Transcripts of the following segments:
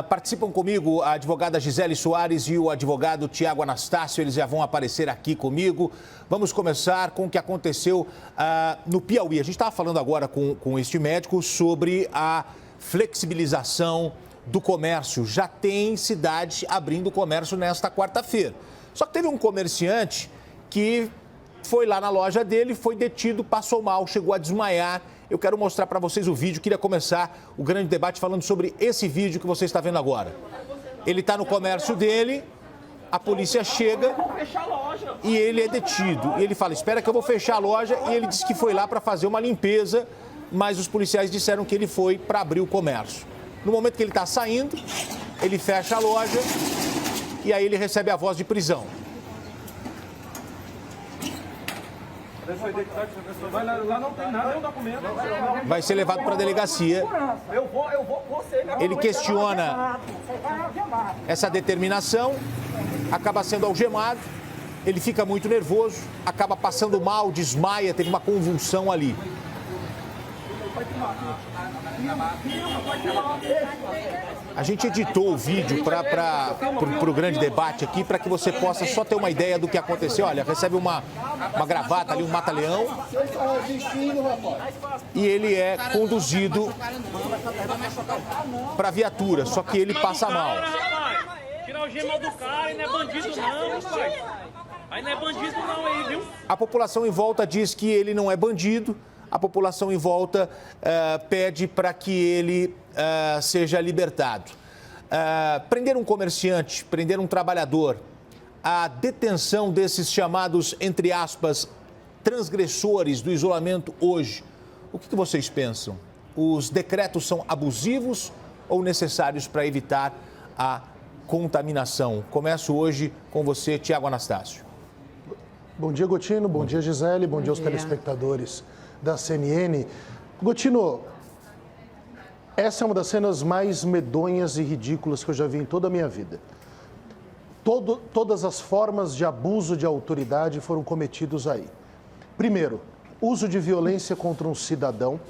Participam comigo a advogada Gisele Soares e o advogado Tiago Anastácio. Eles já vão aparecer aqui comigo. Vamos começar com o que aconteceu no Piauí. A gente estava falando agora com este médico sobre a flexibilização do comércio. Já tem cidade abrindo comércio nesta quarta-feira. Só que teve um comerciante que foi lá na loja dele, foi detido, passou mal, chegou a desmaiar. Eu quero mostrar para vocês o vídeo. Queria começar o grande debate falando sobre esse vídeo que você está vendo agora. Ele está no comércio dele, a polícia chega e ele é detido. E ele fala, espera que eu vou fechar a loja. E ele disse que foi lá para fazer uma limpeza, mas os policiais disseram que ele foi para abrir o comércio. No momento que ele está saindo, ele fecha a loja e aí ele recebe a voz de prisão. Lá não tem nada, nenhum documento. Vai ser levado para a delegacia. Eu vou com você. Ele questiona essa determinação, acaba sendo algemado, ele fica muito nervoso, acaba passando mal, desmaia, teve uma convulsão ali. A gente editou o vídeo para o grande debate aqui, para que você possa só ter uma ideia do que aconteceu. Olha, recebe uma gravata ali, um mata-leão, e ele é conduzido para a viatura, só que ele passa mal. Tirar o gema do cara, e não é bandido não, pai. Aí não é bandido não aí, viu? A população em volta diz que ele não é bandido. A população em volta pede para que ele seja libertado. Prender um comerciante, prender um trabalhador, a detenção desses chamados, entre aspas, transgressores do isolamento hoje, o que vocês pensam? Os decretos são abusivos ou necessários para evitar a contaminação? Começo hoje com você, Tiago Anastácio. Bom dia, Gotino. Bom dia, Gisele. Bom dia aos telespectadores da CNN. Gotino, essa é uma das cenas mais medonhas e ridículas que eu já vi em toda a minha vida. Todas as formas de abuso de autoridade foram cometidos aí. Primeiro, uso de violência contra um cidadão,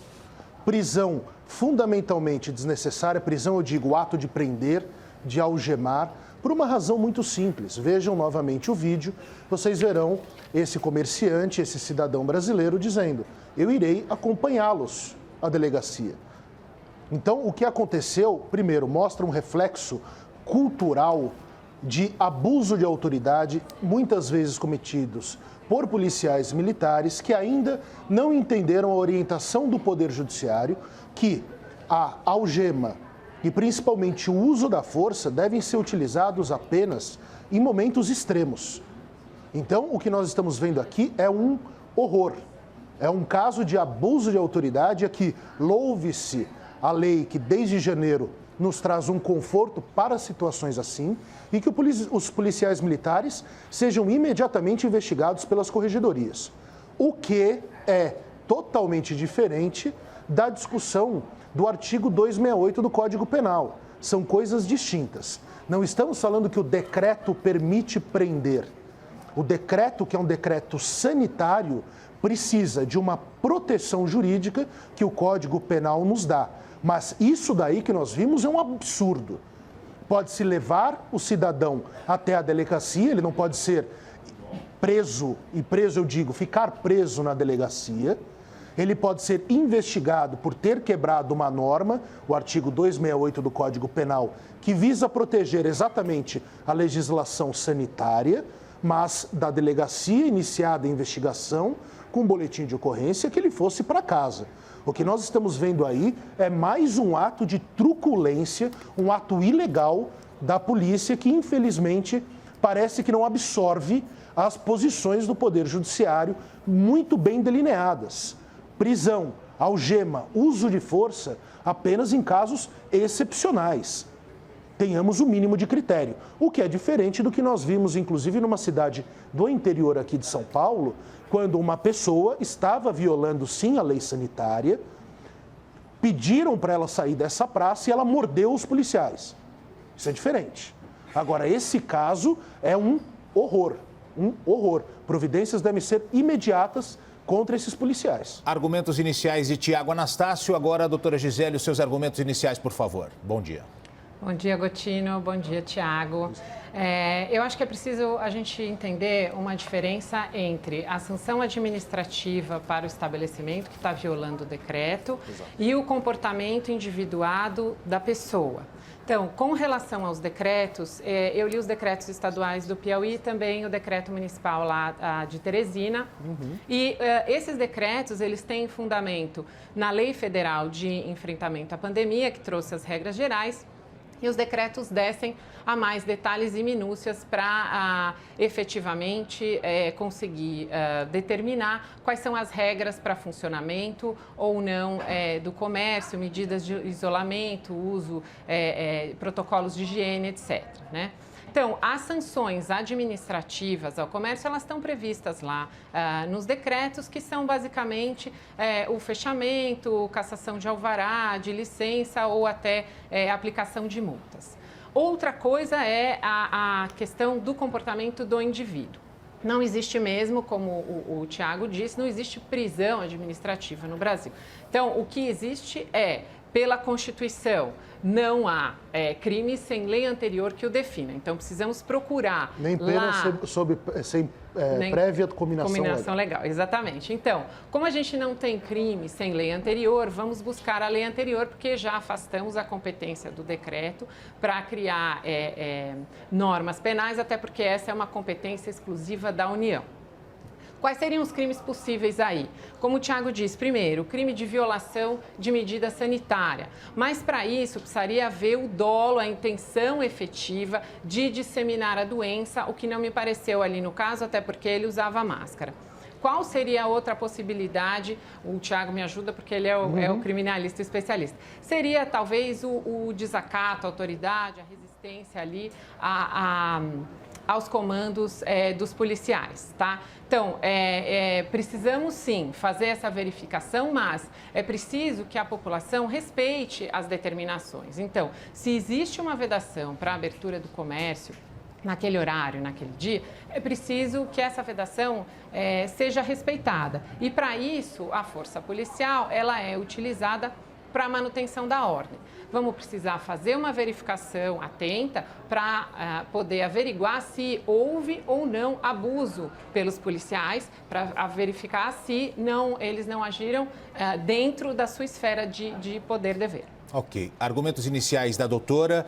prisão fundamentalmente desnecessária, prisão eu digo ato de prender, de algemar, por uma razão muito simples. Vejam novamente o vídeo, vocês verão esse comerciante, esse cidadão brasileiro dizendo: eu irei acompanhá-los à delegacia. Então, o que aconteceu, primeiro, mostra um reflexo cultural de abuso de autoridade, muitas vezes cometidos por policiais militares que ainda não entenderam a orientação do Poder Judiciário, que a algema e principalmente o uso da força devem ser utilizados apenas em momentos extremos. Então, o que nós estamos vendo aqui é um horror. É um caso de abuso de autoridade. Aqui, louve-se a lei que desde janeiro nos traz um conforto para situações assim e que os policiais militares sejam imediatamente investigados pelas corregedorias. O que é totalmente diferente da discussão do artigo 268 do Código Penal. São coisas distintas. Não estamos falando que o decreto permite prender. O decreto, que é um decreto sanitário, precisa de uma proteção jurídica que o Código Penal nos dá. Mas isso daí que nós vimos é um absurdo. Pode-se levar o cidadão até a delegacia, ele não pode ser preso, e preso eu digo, ficar preso na delegacia. Ele pode ser investigado por ter quebrado uma norma, o artigo 268 do Código Penal, que visa proteger exatamente a legislação sanitária, mas da delegacia iniciada a investigação com boletim de ocorrência que ele fosse para casa. O que nós estamos vendo aí é mais um ato de truculência, um ato ilegal da polícia que, infelizmente, parece que não absorve as posições do Poder Judiciário muito bem delineadas. Prisão, algema, uso de força apenas em casos excepcionais. Tenhamos o mínimo de critério, o que é diferente do que nós vimos, inclusive, numa cidade do interior aqui de São Paulo, quando uma pessoa estava violando, sim, a lei sanitária, pediram para ela sair dessa praça e ela mordeu os policiais. Isso é diferente. Agora, esse caso é um horror, um horror. Providências devem ser imediatas contra esses policiais. Argumentos iniciais de Tiago Anastácio. Agora, doutora Gisele, os seus argumentos iniciais, por favor. Bom dia. Bom dia, Gotino. Bom dia, Tiago. Eu acho que é preciso a gente entender uma diferença entre a sanção administrativa para o estabelecimento que está violando o decreto e o comportamento individuado da pessoa. Então, com relação aos decretos, eu li os decretos estaduais do Piauí e também o decreto municipal lá de Teresina. E esses decretos, eles têm fundamento na Lei Federal de Enfrentamento à Pandemia, que trouxe as regras gerais, e os decretos descem a mais detalhes e minúcias para efetivamente conseguir determinar quais são as regras para funcionamento ou não do comércio, medidas de isolamento, uso, protocolos de higiene, etc., né? Então, as sanções administrativas ao comércio, elas estão previstas lá nos decretos, que são basicamente o fechamento, cassação de alvará, de licença ou até aplicação de multas. Outra coisa é a questão do comportamento do indivíduo. Não existe mesmo, como o Tiago disse, não existe prisão administrativa no Brasil. Então, o que existe pela Constituição, não há crime sem lei anterior que o defina. Então, precisamos procurar nem pena sem prévia combinação legal. Exatamente. Então, como a gente não tem crime sem lei anterior, vamos buscar a lei anterior, porque já afastamos a competência do decreto para criar normas penais, até porque essa é uma competência exclusiva da União. Quais seriam os crimes possíveis aí? Como o Tiago disse, primeiro, o crime de violação de medida sanitária. Mas, para isso, precisaria haver o dolo, a intenção efetiva de disseminar a doença, o que não me pareceu ali no caso, até porque ele usava máscara. Qual seria a outra possibilidade? O Tiago me ajuda porque ele é o criminalista especialista. Seria, talvez, o desacato à autoridade, a resistência ali aos comandos dos policiais, tá? Então, precisamos sim fazer essa verificação, mas é preciso que a população respeite as determinações. Então, se existe uma vedação para a abertura do comércio naquele horário, naquele dia, é preciso que essa vedação seja respeitada. E, para isso, a força policial ela é utilizada para a manutenção da ordem. Vamos precisar fazer uma verificação atenta para poder averiguar se houve ou não abuso pelos policiais, para verificar se eles não agiram dentro da sua esfera de poder-dever. Ok. Argumentos iniciais da doutora.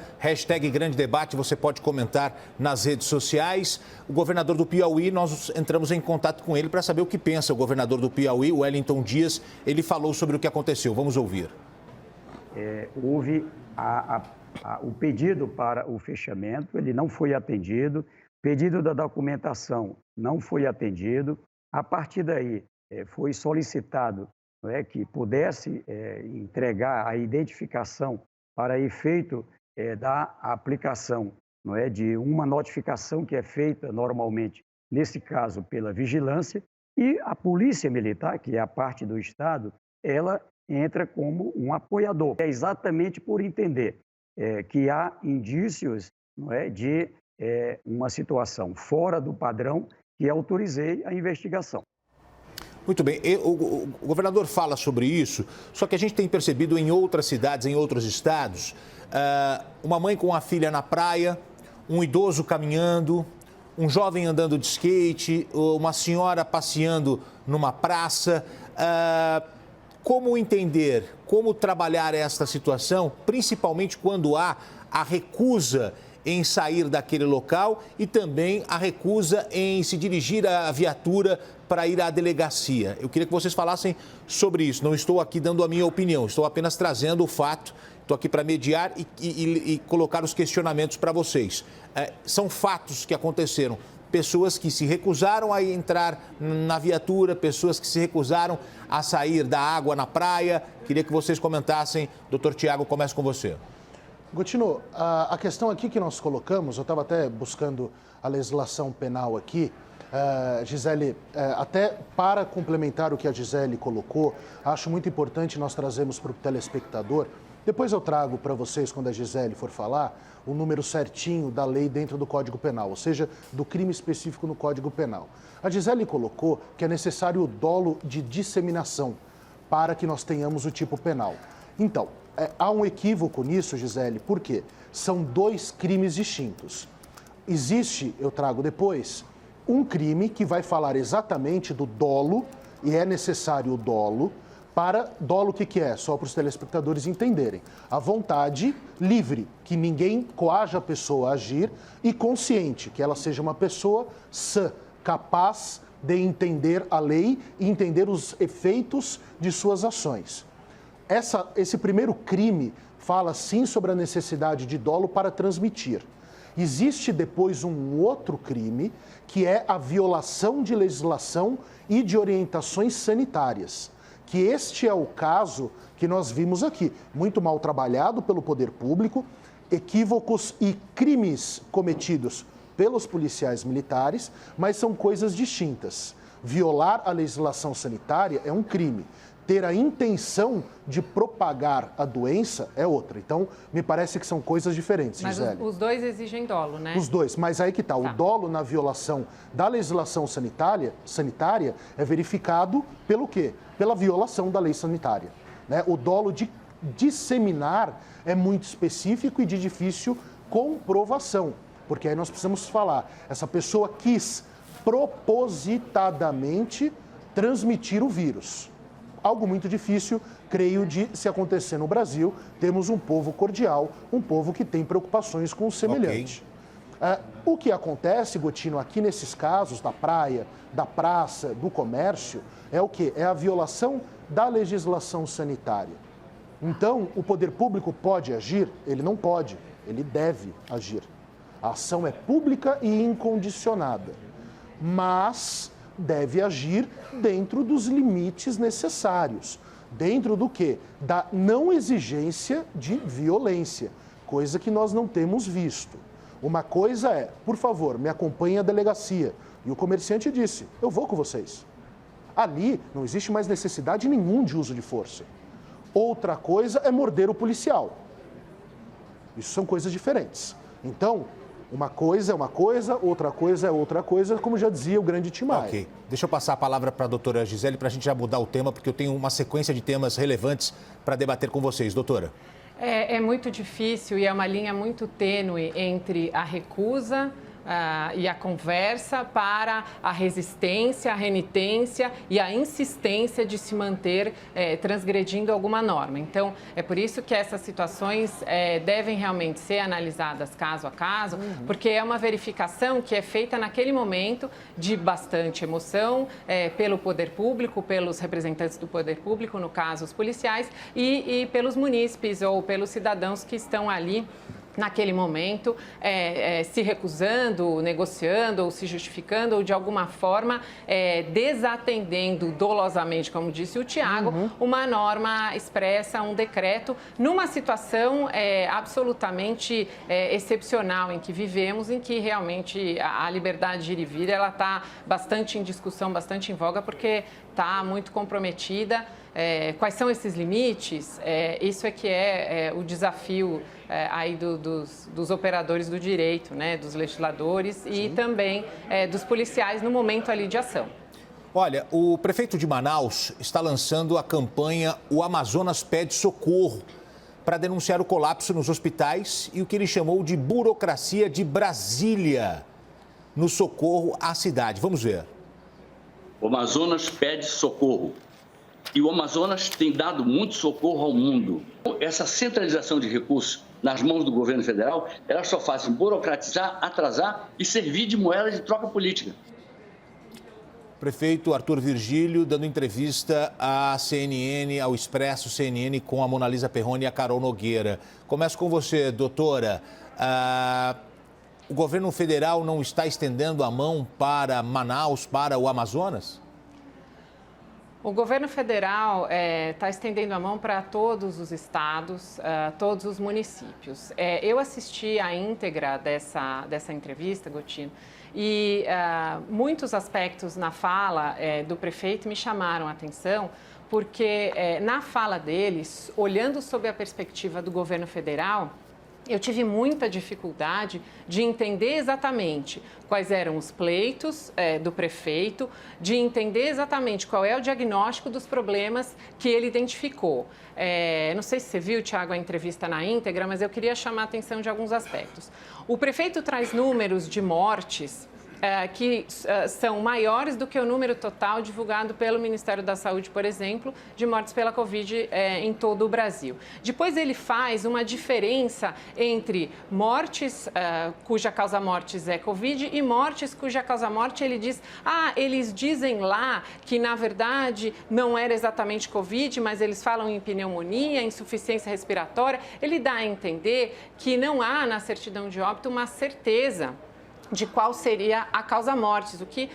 #Grande Debate, você pode comentar nas redes sociais. O governador do Piauí, nós entramos em contato com ele para saber o que pensa o governador do Piauí, o Wellington Dias. Ele falou sobre o que aconteceu. Vamos ouvir. Houve o pedido para o fechamento, ele não foi atendido, o pedido da documentação não foi atendido. A partir daí, foi solicitado que pudesse entregar a identificação para efeito da aplicação de uma notificação que é feita normalmente, nesse caso, pela vigilância, e a Polícia Militar, que é a parte do Estado, ela entra como um apoiador. É exatamente por entender que há indícios de uma situação fora do padrão que autorizei a investigação. Muito bem, o governador fala sobre isso, só que a gente tem percebido em outras cidades, em outros estados, uma mãe com a filha na praia, um idoso caminhando, um jovem andando de skate, uma senhora passeando numa praça. Como entender, como trabalhar esta situação, principalmente quando há a recusa em sair daquele local e também a recusa em se dirigir à viatura para ir à delegacia. Eu queria que vocês falassem sobre isso. Não estou aqui dando a minha opinião, estou apenas trazendo o fato. Estou aqui para mediar e colocar os questionamentos para vocês. São fatos que aconteceram. Pessoas que se recusaram a entrar na viatura, pessoas que se recusaram a sair da água na praia. Queria que vocês comentassem. Doutor Tiago, começo com você. Gotino, a questão aqui que nós colocamos, eu estava até buscando a legislação penal aqui, Gisele, até para complementar o que a Gisele colocou, acho muito importante nós trazermos para o telespectador, depois eu trago para vocês, quando a Gisele for falar, o número certinho da lei dentro do Código Penal, ou seja, do crime específico no Código Penal. A Gisele colocou que é necessário o dolo de disseminação para que nós tenhamos o tipo penal. Então, há um equívoco nisso, Gisele, por quê? São dois crimes distintos. Existe, eu trago depois, um crime que vai falar exatamente do dolo, e é necessário o dolo. Para dolo, o que é? Só para os telespectadores entenderem. A vontade livre, que ninguém coaja a pessoa a agir, e consciente, que ela seja uma pessoa sã, capaz de entender a lei e entender os efeitos de suas ações. Esse primeiro crime fala sim sobre a necessidade de dolo para transmitir. Existe depois um outro crime, que é a violação de legislação e de orientações sanitárias. Que este é o caso que nós vimos aqui, muito mal trabalhado pelo poder público, equívocos e crimes cometidos pelos policiais militares, mas são coisas distintas. Violar a legislação sanitária é um crime. Ter a intenção de propagar a doença é outra. Então, me parece que são coisas diferentes, Gisele. Mas os dois exigem dolo, né? Os dois, mas aí que tá. O dolo na violação da legislação sanitária é verificado pelo quê? Pela violação da lei sanitária. Né? O dolo de disseminar é muito específico e de difícil comprovação, porque aí nós precisamos falar, essa pessoa quis propositadamente transmitir o vírus. Algo muito difícil, creio, de se acontecer no Brasil. Temos um povo cordial, um povo que tem preocupações com o semelhante. O que acontece, Gotino, aqui nesses casos da praia, da praça, do comércio, é o quê? É a violação da legislação sanitária. Então, o poder público pode agir? Ele não pode, ele deve agir. A ação é pública e incondicionada, mas deve agir dentro dos limites necessários. Dentro do quê? Da não exigência de violência, coisa que nós não temos visto. Uma coisa é, por favor, me acompanhe à delegacia. E o comerciante disse, eu vou com vocês. Ali não existe mais necessidade nenhuma de uso de força. Outra coisa é morder o policial. Isso são coisas diferentes. Então, uma coisa é uma coisa, outra coisa é outra coisa, como já dizia o grande Tim Maia. Ok. Deixa eu passar a palavra para a doutora Gisele para a gente já mudar o tema, porque eu tenho uma sequência de temas relevantes para debater com vocês. Doutora. É muito difícil e é uma linha muito tênue entre a recusa e a conversa para a resistência, a renitência e a insistência de se manter transgredindo alguma norma. Então, é por isso que essas situações devem realmente ser analisadas caso a caso, porque é uma verificação que é feita naquele momento de bastante emoção pelo poder público, pelos representantes do poder público, no caso os policiais, e pelos munícipes ou pelos cidadãos que estão ali naquele momento, se recusando, negociando ou se justificando ou de alguma forma desatendendo dolosamente, como disse o Tiago, uma norma expressa, um decreto, numa situação absolutamente excepcional em que vivemos, em que realmente a liberdade de ir e vir, ela está bastante em discussão, bastante em voga, porque está muito comprometida. Quais são esses limites? Isso é que é o desafio aí dos operadores do direito, né, dos legisladores e também dos policiais no momento ali de ação. Olha, o prefeito de Manaus está lançando a campanha O Amazonas Pede Socorro para denunciar o colapso nos hospitais e o que ele chamou de burocracia de Brasília no socorro à cidade. Vamos ver. O Amazonas pede socorro. E o Amazonas tem dado muito socorro ao mundo. Essa centralização de recursos nas mãos do governo federal, elas só fazem burocratizar, atrasar e servir de moeda de troca política. Prefeito Arthur Virgílio dando entrevista à CNN, ao Expresso CNN, com a Monalisa Perrone e a Carol Nogueira. Começo com você, doutora. O governo federal não está estendendo a mão para Manaus, para o Amazonas? O governo federal está estendendo a mão para todos os estados, todos os municípios. Eu assisti a íntegra dessa entrevista, Gotino, e muitos aspectos na fala do prefeito me chamaram a atenção, porque na fala deles, olhando sob a perspectiva do governo federal, eu tive muita dificuldade de entender exatamente quais eram os pleitos do prefeito, de entender exatamente qual é o diagnóstico dos problemas que ele identificou. Não sei se você viu, Tiago, a entrevista na íntegra, mas eu queria chamar a atenção de alguns aspectos. O prefeito traz números de mortes que são maiores do que o número total divulgado pelo Ministério da Saúde, por exemplo, de mortes pela Covid em todo o Brasil. Depois ele faz uma diferença entre mortes cuja causa-mortes é Covid e mortes cuja causa-morte ele diz, eles dizem lá que na verdade não era exatamente Covid, mas eles falam em pneumonia, insuficiência respiratória. Ele dá a entender que não há na certidão de óbito uma certeza de qual seria a causa-mortes, o que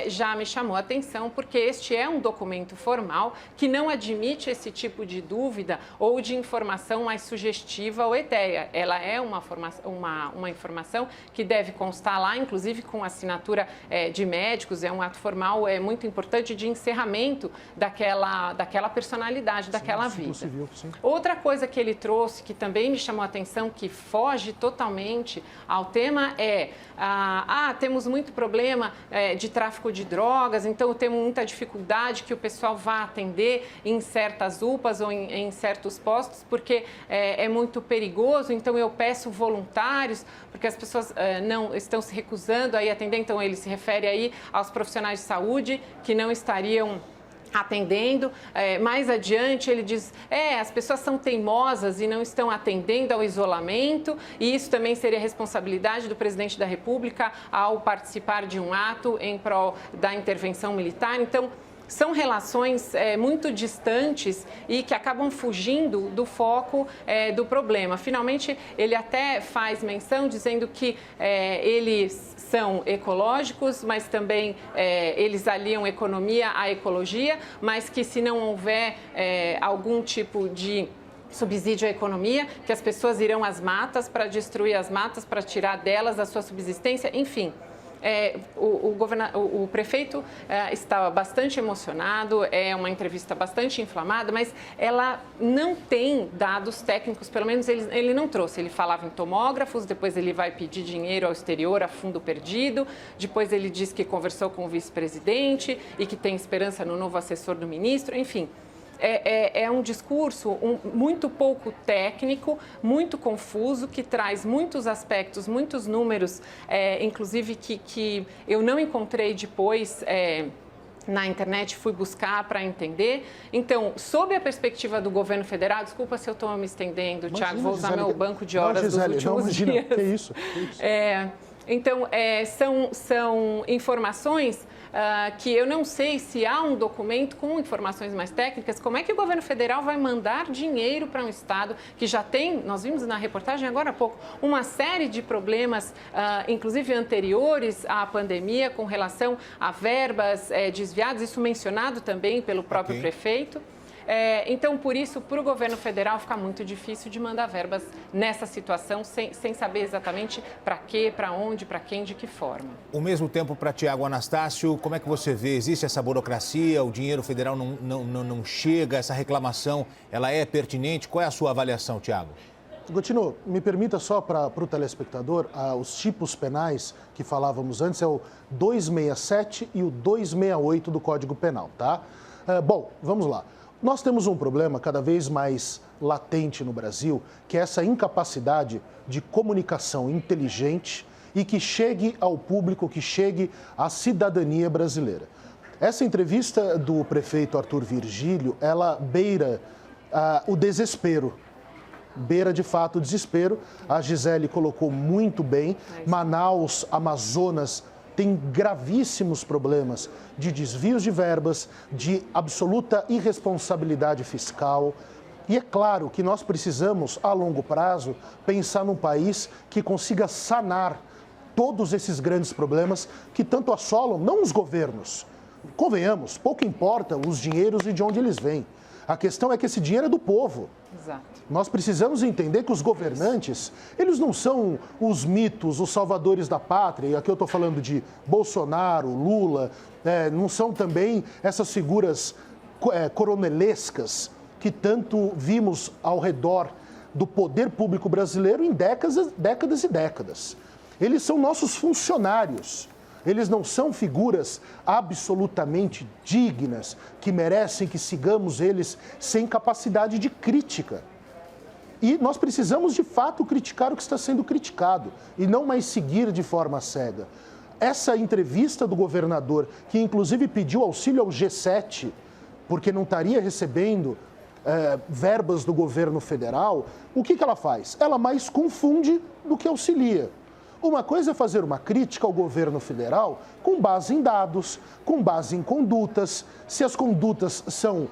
já me chamou a atenção, porque este é um documento formal que não admite esse tipo de dúvida ou de informação mais sugestiva ou etérea. Ela é uma informação que deve constar lá, inclusive com assinatura de médicos, é um ato formal muito importante de encerramento daquela personalidade, daquela vida. Civil, sim. Outra coisa que ele trouxe, que também me chamou a atenção, que foge totalmente ao tema, temos muito problema de tráfico de drogas, então temos muita dificuldade que o pessoal vá atender em certas UPAs ou em certos postos, porque é muito perigoso, então eu peço voluntários, porque as pessoas não estão se recusando a ir atender, então ele se refere aí aos profissionais de saúde que não estariam atendendo. Mais adiante ele diz, as pessoas são teimosas e não estão atendendo ao isolamento, e isso também seria responsabilidade do presidente da República ao participar de um ato em prol da intervenção militar. Então, são relações muito distantes e que acabam fugindo do foco do problema. Finalmente, ele até faz menção dizendo que eles são ecológicos, mas também eles aliam economia à ecologia, mas que se não houver algum tipo de subsídio à economia, que as pessoas irão às matas para destruir as matas, para tirar delas a sua subsistência, enfim. O prefeito estava bastante emocionado, é uma entrevista bastante inflamada, mas ela não tem dados técnicos, pelo menos ele não trouxe. Ele falava em tomógrafos, depois ele vai pedir dinheiro ao exterior a fundo perdido, depois ele diz que conversou com o vice-presidente e que tem esperança no novo assessor do ministro, enfim. É um discurso muito pouco técnico, muito confuso, que traz muitos aspectos, muitos números, inclusive que eu não encontrei depois na internet, fui buscar para entender. Então, sob a perspectiva do governo federal, desculpa se eu estou me estendendo, Tiago, vou usar meu banco de horas dos últimos dias. Que isso? Então, são informações que eu não sei se há um documento com informações mais técnicas. Como é que o governo federal vai mandar dinheiro para um estado que já tem, nós vimos na reportagem agora há pouco, uma série de problemas, inclusive anteriores à pandemia, com relação a verbas desviadas, isso mencionado também pelo próprio prefeito. Então, por isso, para o governo federal fica muito difícil de mandar verbas nessa situação, sem saber exatamente para quê, para onde, para quem, de que forma. Ao mesmo tempo, para Tiago Anastácio, como é que você vê? Existe essa burocracia, o dinheiro federal não chega, essa reclamação, ela é pertinente? Qual é a sua avaliação, Tiago? Gotino, me permita só para o telespectador, os tipos penais que falávamos antes é o 267 e o 268 do Código Penal, tá? Bom, vamos lá. Nós temos um problema cada vez mais latente no Brasil, que é essa incapacidade de comunicação inteligente e que chegue ao público, que chegue à cidadania brasileira. Essa entrevista do prefeito Arthur Virgílio, ela beira o desespero. Beira, de fato, o desespero. A Gisele colocou muito bem. Manaus, Amazonas, tem gravíssimos problemas de desvios de verbas, de absoluta irresponsabilidade fiscal. E é claro que nós precisamos, a longo prazo, pensar num país que consiga sanar todos esses grandes problemas que tanto assolam, não os governos. Convenhamos, pouco importa os dinheiros e de onde eles vêm. A questão é que esse dinheiro é do povo. Exato. Nós precisamos entender que os governantes, eles não são os mitos, os salvadores da pátria, e aqui eu estou falando de Bolsonaro, Lula, não são também essas figuras coronelescas que tanto vimos ao redor do poder público brasileiro em décadas e décadas. Eles são nossos funcionários. Eles não são figuras absolutamente dignas, que merecem que sigamos eles sem capacidade de crítica. E nós precisamos, de fato, criticar o que está sendo criticado e não mais seguir de forma cega. Essa entrevista do governador, que inclusive pediu auxílio ao G7, porque não estaria recebendo verbas do governo federal, o que ela faz? Ela mais confunde do que auxilia. Uma coisa é fazer uma crítica ao governo federal com base em dados, com base em condutas, se as condutas são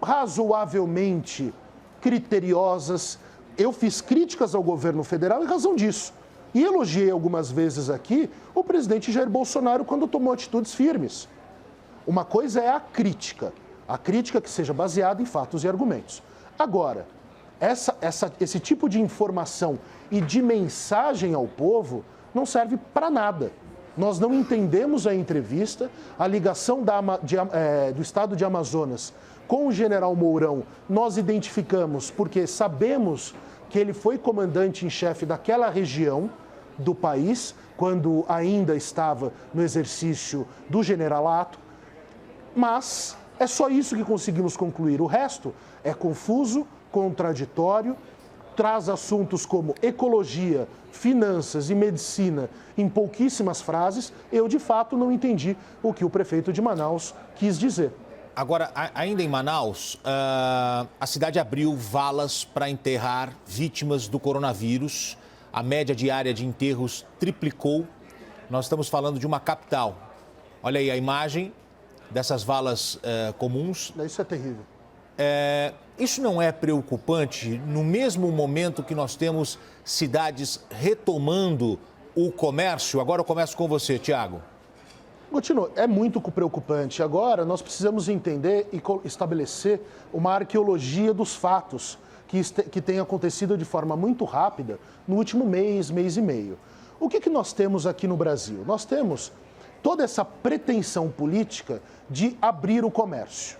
razoavelmente criteriosas. Eu fiz críticas ao governo federal em razão disso. E elogiei algumas vezes aqui o presidente Jair Bolsonaro quando tomou atitudes firmes. Uma coisa é a crítica que seja baseada em fatos e argumentos. Agora, esse tipo de informação e de mensagem ao povo não serve para nada. Nós não entendemos a entrevista, a ligação do estado de Amazonas com o general Mourão, nós identificamos porque sabemos que ele foi comandante em chefe daquela região do país, quando ainda estava no exercício do generalato, mas é só isso que conseguimos concluir. O resto é confuso, contraditório, traz assuntos como ecologia, finanças e medicina em pouquíssimas frases. Eu, de fato, não entendi o que o prefeito de Manaus quis dizer. Agora, ainda em Manaus, a cidade abriu valas para enterrar vítimas do coronavírus. A média diária de enterros triplicou. Nós estamos falando de uma capital. Olha aí a imagem dessas valas comuns. Isso é terrível. Isso não é preocupante no mesmo momento que nós temos cidades retomando o comércio? Agora eu começo com você, Tiago. Gotino, é muito preocupante. Agora nós precisamos entender e estabelecer uma arqueologia dos fatos que tem acontecido de forma muito rápida no último mês e meio. O que nós temos aqui no Brasil? Nós temos toda essa pretensão política de abrir o comércio,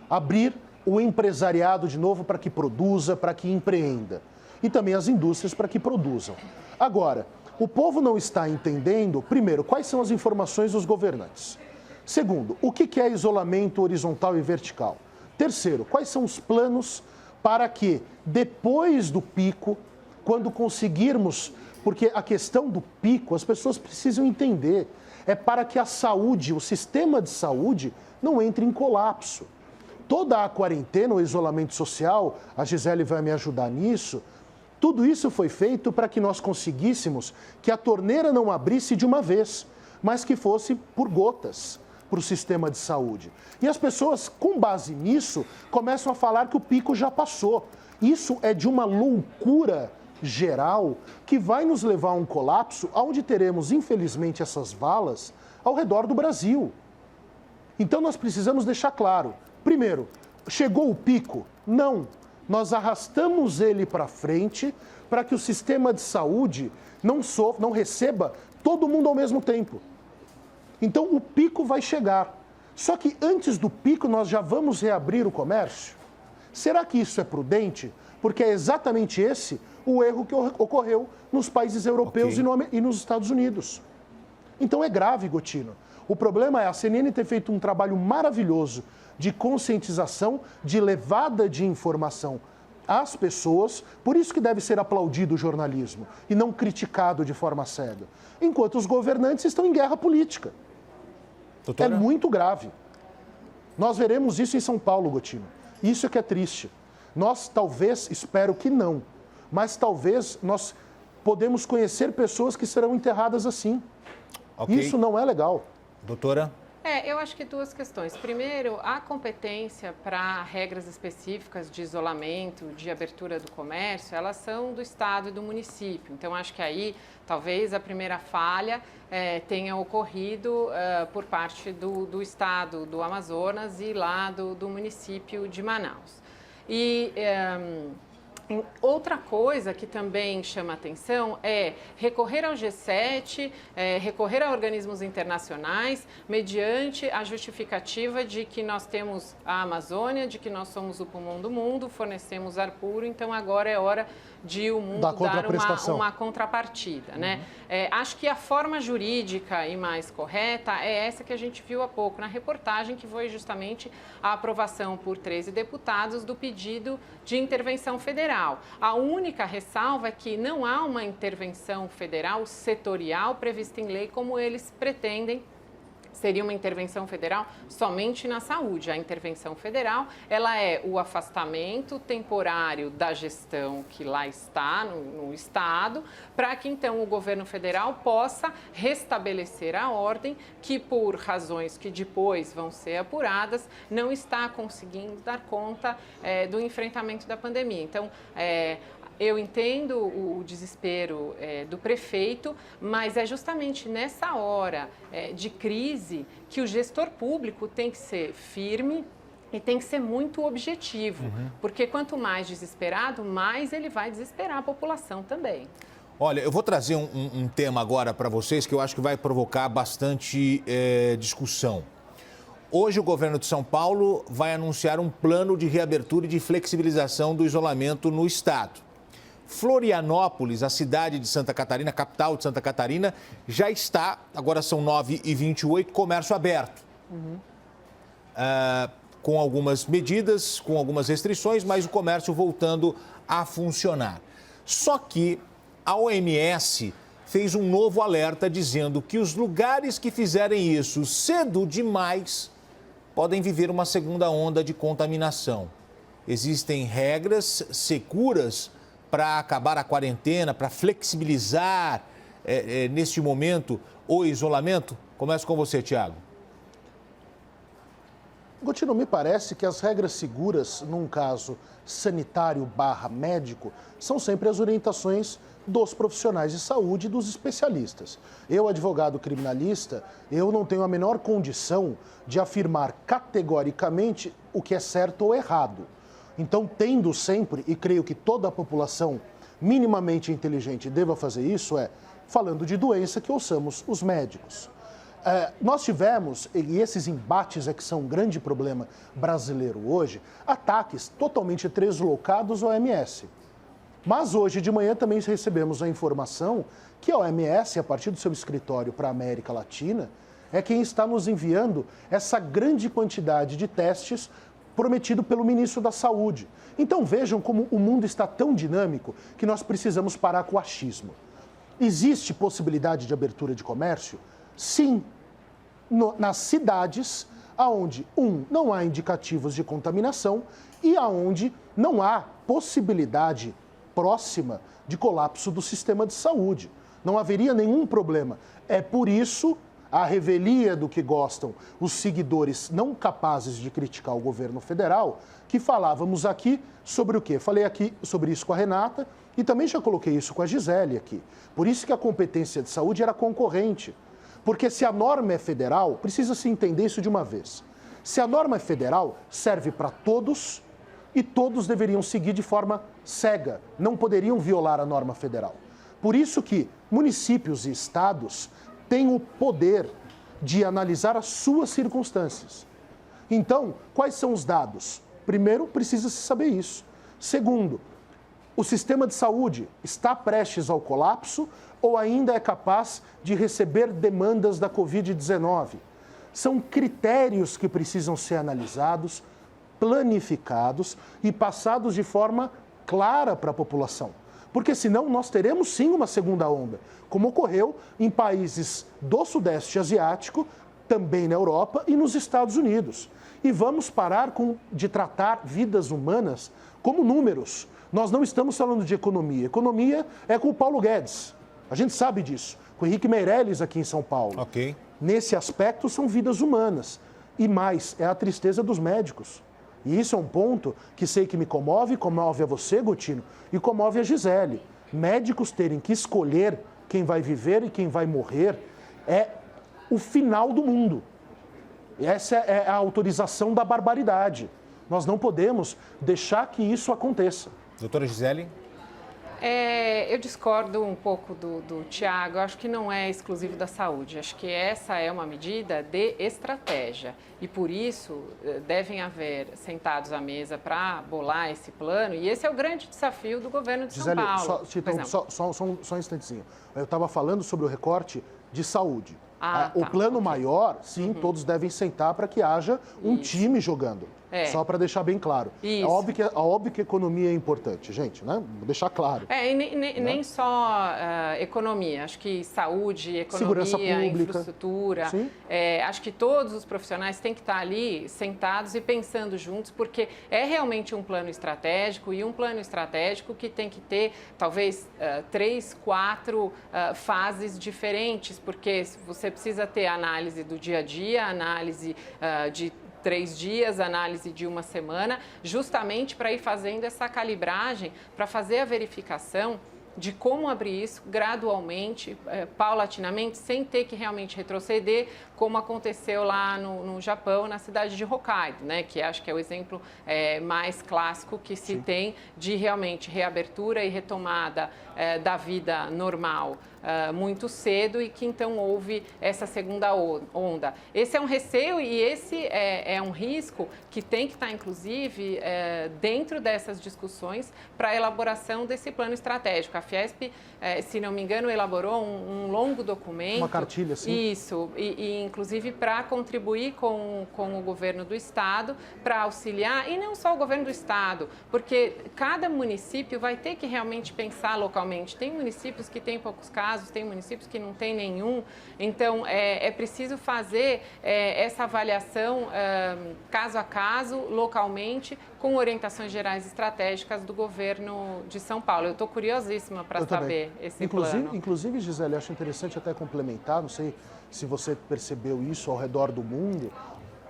abrir o empresariado de novo para que produza, para que empreenda, e também as indústrias para que produzam. Agora, o povo não está entendendo, primeiro, quais são as informações dos governantes. Segundo, o que é isolamento horizontal e vertical. Terceiro, quais são os planos para que, depois do pico, quando conseguirmos, porque a questão do pico, as pessoas precisam entender, é para que a saúde, o sistema de saúde, não entre em colapso. Toda a quarentena, o isolamento social, a Gisele vai me ajudar nisso, tudo isso foi feito para que nós conseguíssemos que a torneira não abrisse de uma vez, mas que fosse por gotas para o sistema de saúde. E as pessoas, com base nisso, começam a falar que o pico já passou. Isso é de uma loucura geral que vai nos levar a um colapso onde teremos, infelizmente, essas valas ao redor do Brasil. Então nós precisamos deixar claro. Primeiro, chegou o pico? Não. Nós arrastamos ele para frente para que o sistema de saúde não receba todo mundo ao mesmo tempo. Então o pico vai chegar. Só que antes do pico nós já vamos reabrir o comércio? Será que isso é prudente? Porque é exatamente esse o erro que ocorreu nos países europeus e nos Estados Unidos. Então é grave, Gotino. O problema é a CNN ter feito um trabalho maravilhoso de conscientização, de levada de informação às pessoas, por isso que deve ser aplaudido o jornalismo e não criticado de forma cega. Enquanto os governantes estão em guerra política. Doutora? É muito grave. Nós veremos isso em São Paulo, Gotino. Isso é que é triste. Nós talvez, espero que não, mas talvez nós podemos conhecer pessoas que serão enterradas assim. Isso não é legal. Doutora? Eu acho que duas questões. Primeiro, a competência para regras específicas de isolamento, de abertura do comércio, elas são do Estado e do município. Então, acho que aí, talvez, a primeira falha tenha ocorrido por parte do Estado do Amazonas e lá do município de Manaus. E Outra coisa que também chama atenção é recorrer ao G7, recorrer a organismos internacionais, mediante a justificativa de que nós temos a Amazônia, de que nós somos o pulmão do mundo, fornecemos ar puro, então agora é hora de o mundo dar uma contrapartida, né? Acho que a forma jurídica e mais correta é essa que a gente viu há pouco na reportagem, que foi justamente a aprovação por 13 deputados do pedido de intervenção federal. A única ressalva é que não há uma intervenção federal setorial prevista em lei como eles pretendem. Seria uma intervenção federal somente na saúde. A intervenção federal, ela é o afastamento temporário da gestão que lá está, no Estado, para que então o governo federal possa restabelecer a ordem que, por razões que depois vão ser apuradas, não está conseguindo dar conta do enfrentamento da pandemia. Então, eu entendo o desespero do prefeito, mas é justamente nessa hora de crise que o gestor público tem que ser firme e tem que ser muito objetivo, porque quanto mais desesperado, mais ele vai desesperar a população também. Olha, eu vou trazer um tema agora para vocês que eu acho que vai provocar bastante discussão. Hoje o governo de São Paulo vai anunciar um plano de reabertura e de flexibilização do isolamento no estado. Florianópolis, a cidade de Santa Catarina, capital de Santa Catarina, já está, agora são 9h28, comércio aberto. Com algumas medidas, com algumas restrições, mas o comércio voltando a funcionar. Só que a OMS fez um novo alerta dizendo que os lugares que fizerem isso cedo demais podem viver uma segunda onda de contaminação. Existem regras seguras para acabar a quarentena, para flexibilizar neste momento o isolamento? Começo com você, Tiago. Gotino, me parece que as regras seguras, num caso sanitário/médico, são sempre as orientações dos profissionais de saúde e dos especialistas. Eu, advogado criminalista, eu não tenho a menor condição de afirmar categoricamente o que é certo ou errado. Então, tendo sempre, e creio que toda a população minimamente inteligente deva fazer isso, falando de doença, que ouçamos os médicos. Nós tivemos, e esses embates que são um grande problema brasileiro hoje, ataques totalmente deslocados à OMS. Mas hoje de manhã também recebemos a informação que a OMS, a partir do seu escritório para a América Latina, é quem está nos enviando essa grande quantidade de testes prometido pelo ministro da Saúde. Então vejam como o mundo está tão dinâmico que nós precisamos parar com o achismo. Existe possibilidade de abertura de comércio? Sim, nas cidades onde, não há indicativos de contaminação e aonde não há possibilidade próxima de colapso do sistema de saúde. Não haveria nenhum problema. É por isso a revelia do que gostam os seguidores não capazes de criticar o governo federal, que falávamos aqui sobre o quê? Falei aqui sobre isso com a Renata e também já coloquei isso com a Gisele aqui. Por isso que a competência de saúde era concorrente. Porque se a norma é federal, precisa se entender isso de uma vez. Se a norma é federal, serve para todos e todos deveriam seguir de forma cega, não poderiam violar a norma federal. Por isso que municípios e estados têm o poder de analisar as suas circunstâncias. Então, quais são os dados? Primeiro, precisa-se saber isso. Segundo, o sistema de saúde está prestes ao colapso ou ainda é capaz de receber demandas da Covid-19? São critérios que precisam ser analisados, planificados e passados de forma clara para a população. Porque senão nós teremos sim uma segunda onda, como ocorreu em países do Sudeste Asiático, também na Europa e nos Estados Unidos. E vamos parar de tratar vidas humanas como números. Nós não estamos falando de economia. Economia é com o Paulo Guedes. A gente sabe disso. Com o Henrique Meirelles aqui em São Paulo. Ok. Nesse aspecto, são vidas humanas. E mais, é a tristeza dos médicos. E isso é um ponto que sei que me comove a você, Gotino, e comove a Gisele. Médicos terem que escolher quem vai viver e quem vai morrer é o final do mundo. Essa é a autorização da barbaridade. Nós não podemos deixar que isso aconteça. Doutora Gisele? Eu discordo um pouco do Tiago. Acho que não é exclusivo da saúde. Acho que essa é uma medida de estratégia. E por isso devem haver sentados à mesa para bolar esse plano. E esse é o grande desafio do governo de São Paulo. Só um instantezinho. Eu estava falando sobre o recorte de saúde. O tá, plano ok. maior, sim, todos devem sentar para que haja um time jogando. Só para deixar bem claro. É óbvio que a economia é importante, gente, né? Vou deixar claro. E nem só economia. Acho que saúde, economia, segurança pública, infraestrutura. Acho que todos os profissionais têm que estar ali sentados e pensando juntos, porque é realmente um plano estratégico e um plano estratégico que tem que ter talvez 3, 4 fases diferentes, porque você precisa ter análise do dia a dia, análise de 3 dias, análise de 1 semana, justamente para ir fazendo essa calibragem, para fazer a verificação de como abrir isso gradualmente, paulatinamente, sem ter que realmente retroceder, como aconteceu lá no Japão, na cidade de Hokkaido, né? Que acho que é o exemplo mais clássico que se tem de realmente reabertura e retomada da vida normal muito cedo e que então houve essa segunda onda. Esse é um receio e esse é um risco que tem que estar, inclusive, dentro dessas discussões para a elaboração desse plano estratégico. A Fiesp, se não me engano, elaborou um longo documento. Uma cartilha, sim. Isso, e inclusive para contribuir com o governo do Estado, para auxiliar, e não só o governo do Estado, porque cada município vai ter que realmente pensar localmente. Tem municípios que têm poucos casos, tem municípios que não tem nenhum, então é preciso fazer essa avaliação caso a caso, localmente, com orientações gerais estratégicas do governo de São Paulo. Eu estou curiosíssima para saber esse plano. Inclusive, Gisele, acho interessante até complementar, não sei se você percebeu isso ao redor do mundo,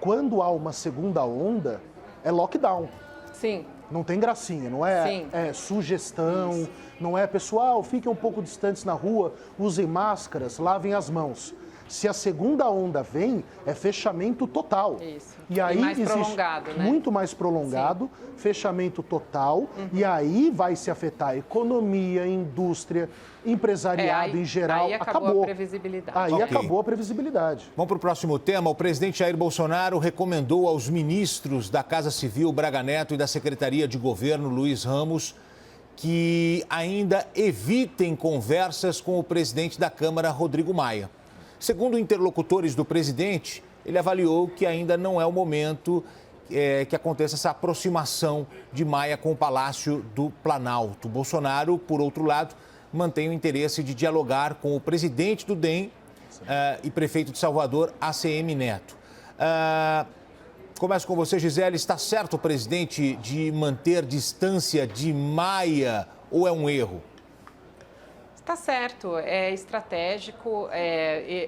quando há uma segunda onda, é lockdown. Sim. Não tem gracinha, não é sugestão, isso. Não é pessoal, fiquem um pouco distantes na rua, usem máscaras, lavem as mãos. Se a segunda onda vem, é fechamento total. Isso. E aí mais prolongado, né? Muito mais prolongado, sim. Fechamento total, uhum. E aí vai se afetar a economia, a indústria, empresariado em geral. Aí acabou a previsibilidade. Aí acabou a previsibilidade. Vamos para o próximo tema. O presidente Jair Bolsonaro recomendou aos ministros da Casa Civil, Braga Neto, e da Secretaria de Governo, Luiz Ramos, que ainda evitem conversas com o presidente da Câmara, Rodrigo Maia. Segundo interlocutores do presidente, ele avaliou que ainda não é o momento que aconteça essa aproximação de Maia com o Palácio do Planalto. Bolsonaro, por outro lado, mantém o interesse de dialogar com o presidente do DEM e prefeito de Salvador, ACM Neto. Começo com você, Gisele. Está certo o presidente de manter distância de Maia ou é um erro? Está certo, é estratégico,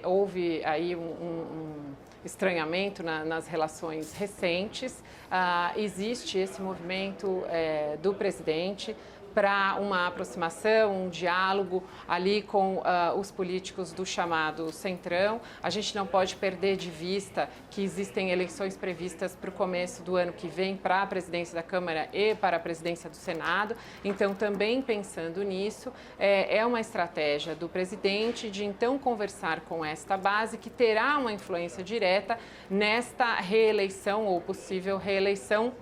houve aí um estranhamento nas relações recentes, existe esse movimento do presidente para uma aproximação, um diálogo ali com os políticos do chamado Centrão. A gente não pode perder de vista que existem eleições previstas para o começo do ano que vem para a presidência da Câmara e para a presidência do Senado. Então, também pensando nisso, é uma estratégia do presidente de então conversar com esta base que terá uma influência direta nesta reeleição ou possível reeleição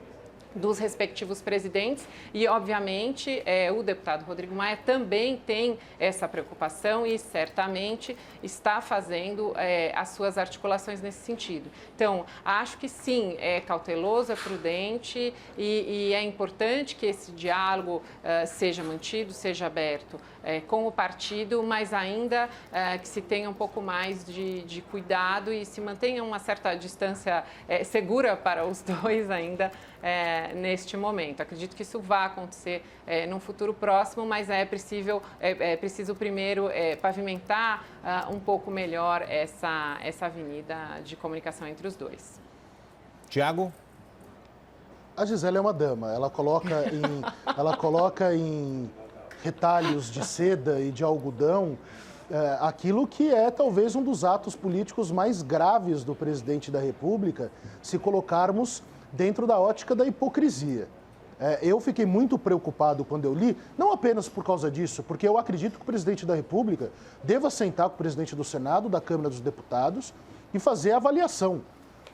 dos respectivos presidentes e, obviamente, o deputado Rodrigo Maia também tem essa preocupação e certamente está fazendo as suas articulações nesse sentido. Então, acho que sim, é cauteloso, é prudente e é importante que esse diálogo seja mantido, seja aberto com o partido, mas ainda que se tenha um pouco mais de cuidado e se mantenha uma certa distância segura para os dois ainda neste momento. Acredito que isso vai acontecer num futuro próximo, mas é preciso primeiro pavimentar um pouco melhor essa avenida de comunicação entre os dois. Tiago? A Gisele é uma dama, ela coloca em retalhos de seda e de algodão aquilo que é talvez um dos atos políticos mais graves do presidente da República, se colocarmos dentro da ótica da hipocrisia. Eu fiquei muito preocupado quando eu li, não apenas por causa disso, porque eu acredito que o presidente da República deva sentar com o presidente do Senado, da Câmara dos Deputados e fazer a avaliação.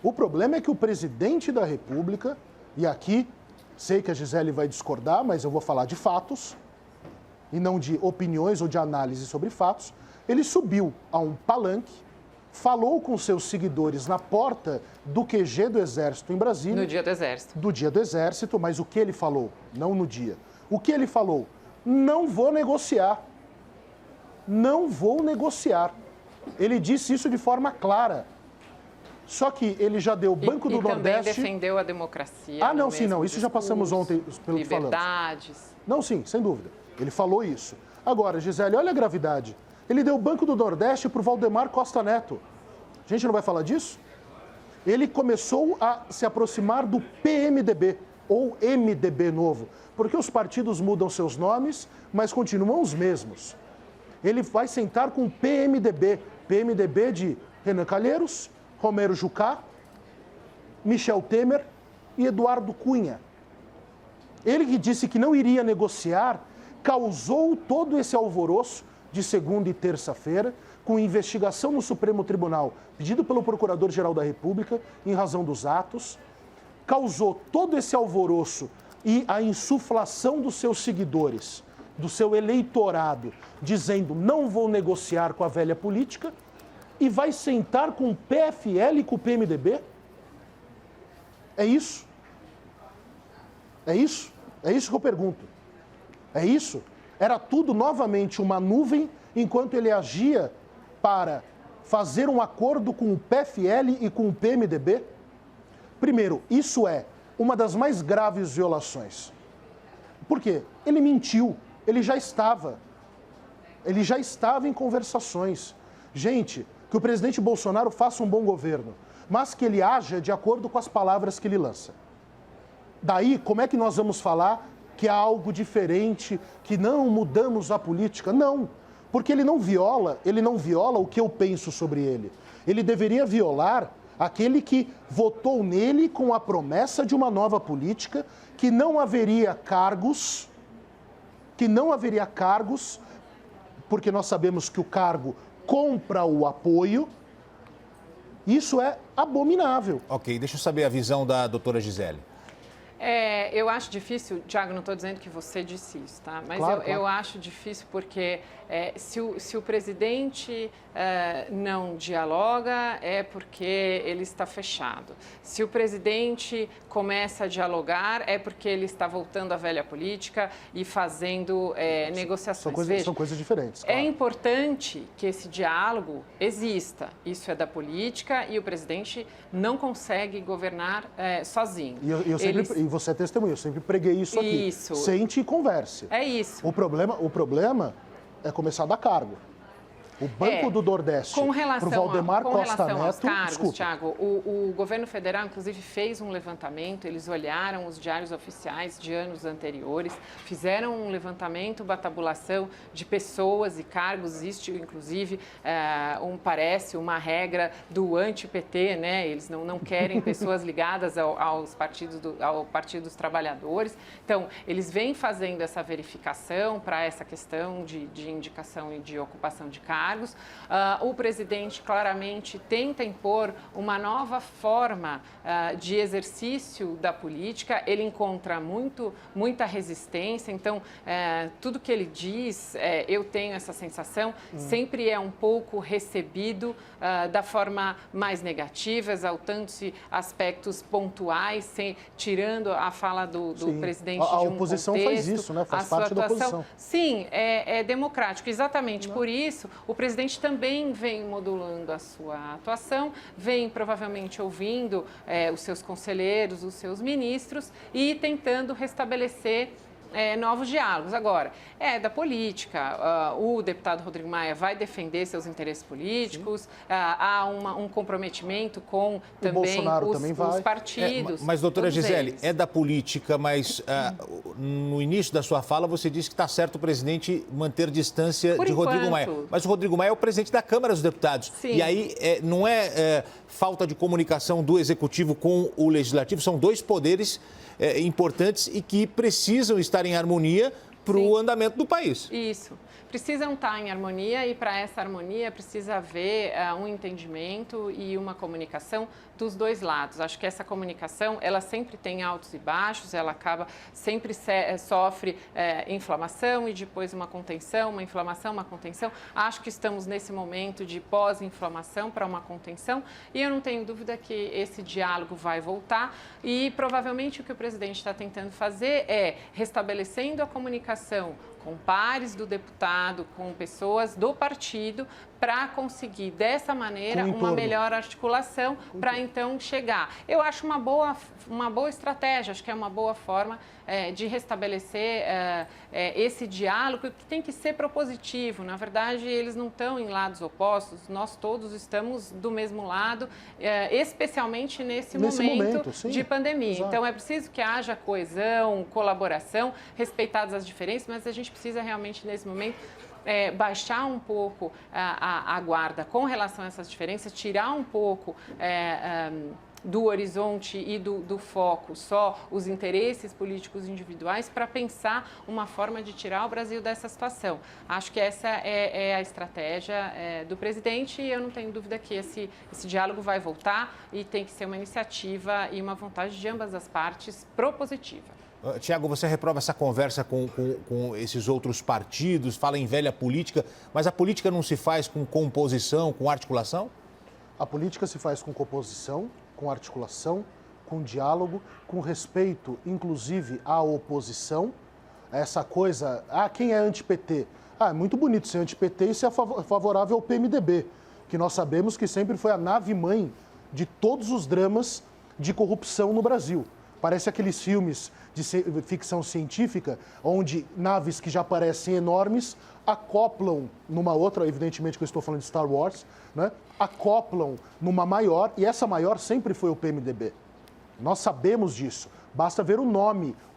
O problema é que o presidente da República, e aqui sei que a Gisele vai discordar, mas eu vou falar de fatos e não de opiniões ou de análise sobre fatos, ele subiu a um palanque, falou com seus seguidores na porta do QG do Exército em Brasília. No dia do Exército. Do dia do Exército, mas o que ele falou? Não no dia. O que ele falou? Não vou negociar. Não vou negociar. Ele disse isso de forma clara. Só que ele já deu o Banco do Nordeste... E também defendeu a democracia. Ah, não, sim, não. Isso já passamos ontem pelo que falamos. Liberdades. Não, sim, sem dúvida. Ele falou isso. Agora, Gisele, olha a gravidade. Ele deu o Banco do Nordeste para o Valdemar Costa Neto. A gente não vai falar disso? Ele começou a se aproximar do PMDB, ou MDB novo, porque os partidos mudam seus nomes, mas continuam os mesmos. Ele vai sentar com o PMDB de Renan Calheiros, Romero Jucá, Michel Temer e Eduardo Cunha. Ele que disse que não iria negociar, causou todo esse alvoroço de segunda e terça-feira, com investigação no Supremo Tribunal, pedido pelo Procurador-Geral da República, em razão dos atos, causou todo esse alvoroço e a insuflação dos seus seguidores, do seu eleitorado, dizendo não vou negociar com a velha política, e vai sentar com o PFL e com o PMDB? É isso? É isso? É isso que eu pergunto. É isso? Era tudo novamente uma nuvem enquanto ele agia para fazer um acordo com o PFL e com o PMDB? Primeiro, isso é uma das mais graves violações. Por quê? Ele mentiu, ele já estava em conversações. Gente, que o presidente Bolsonaro faça um bom governo, mas que ele haja de acordo com as palavras que ele lança. Daí, como é que nós vamos falar que há algo diferente, que não mudamos a política? Não, porque ele não viola o que eu penso sobre ele. Ele deveria violar aquele que votou nele com a promessa de uma nova política, que não haveria cargos, porque nós sabemos que o cargo compra o apoio. Isso é abominável. Ok, deixa eu saber a visão da doutora Gisele. Eu acho difícil, Tiago, não estou dizendo que você disse isso, tá? Mas claro. Eu acho difícil porque se o presidente não dialoga, é porque ele está fechado. Se o presidente começa a dialogar, é porque ele está voltando à velha política e fazendo negociações. São coisas diferentes. Claro. É importante que esse diálogo exista. Isso é da política e o presidente não consegue governar sozinho. E você é testemunha, eu sempre preguei isso aqui. Isso. Sente e converse. É isso. O problema é começar a dar cargo. O Banco do Nordeste, para o Valdemar Costa Neto... aos cargos, desculpa. Tiago, o governo federal, inclusive, fez um levantamento, eles olharam os diários oficiais de anos anteriores, fizeram um levantamento, uma tabulação de pessoas e cargos, existe, inclusive, parece uma regra do anti-PT, né? Eles não querem pessoas ligadas ao Partido dos Trabalhadores. Então, eles vêm fazendo essa verificação para essa questão de indicação e de ocupação de cargos. O presidente claramente tenta impor uma nova forma de exercício da política, ele encontra muita resistência, então tudo que ele diz, eu tenho essa sensação, sempre é um pouco recebido da forma mais negativa, exaltando-se aspectos pontuais, tirando a fala do presidente de um contexto. A oposição faz isso, né? Faz parte da oposição. Sim, é democrático. Exatamente por isso, o presidente também vem modulando a sua atuação, vem provavelmente ouvindo os seus conselheiros, os seus ministros e tentando restabelecer novos diálogos. Agora, da política, o deputado Rodrigo Maia vai defender seus interesses políticos, há um comprometimento com também os partidos. Mas, doutora Gisele, é da política, mas no início da sua fala você disse que está certo o presidente manter distância de Rodrigo Maia. Mas o Rodrigo Maia é o presidente da Câmara dos Deputados. Sim. E aí não é falta de comunicação do Executivo com o Legislativo, são dois poderes importantes e que precisam estar em harmonia para o andamento do país. Isso. Precisam estar em harmonia e para essa harmonia precisa haver um entendimento e uma comunicação dos dois lados. Acho que essa comunicação, ela sempre tem altos e baixos, ela sempre sofre inflamação e depois uma contenção, uma inflamação, uma contenção. Acho que estamos nesse momento de pós-inflamação para uma contenção e eu não tenho dúvida que esse diálogo vai voltar e provavelmente o que o presidente está tentando fazer é restabelecendo a comunicação com pares do deputado, com pessoas do partido, para conseguir, dessa maneira, uma melhor articulação para então chegar. Eu acho uma boa estratégia, acho que é uma boa forma de restabelecer esse diálogo que tem que ser propositivo. Na verdade, eles não estão em lados opostos, nós todos estamos do mesmo lado, especialmente nesse momento de pandemia. Exato. Então, é preciso que haja coesão, colaboração, respeitadas as diferenças, mas a gente precisa realmente, nesse momento, baixar um pouco a guarda com relação a essas diferenças, tirar um pouco do horizonte e do foco só os interesses políticos individuais para pensar uma forma de tirar o Brasil dessa situação. Acho que essa é a estratégia do presidente e eu não tenho dúvida que esse diálogo vai voltar e tem que ser uma iniciativa e uma vontade de ambas as partes propositiva. Tiago, você reprova essa conversa com esses outros partidos, fala em velha política, mas a política não se faz com composição, com articulação? A política se faz com composição, com articulação, com diálogo, com respeito, inclusive, à oposição. Essa coisa, quem é anti-PT? É muito bonito ser anti-PT e ser favorável ao PMDB, que nós sabemos que sempre foi a nave-mãe de todos os dramas de corrupção no Brasil. Parece aqueles filmes de ficção científica, onde naves que já parecem enormes acoplam numa outra, evidentemente que eu estou falando de Star Wars, né? Acoplam numa maior, e essa maior sempre foi o PMDB. Nós sabemos disso, basta ver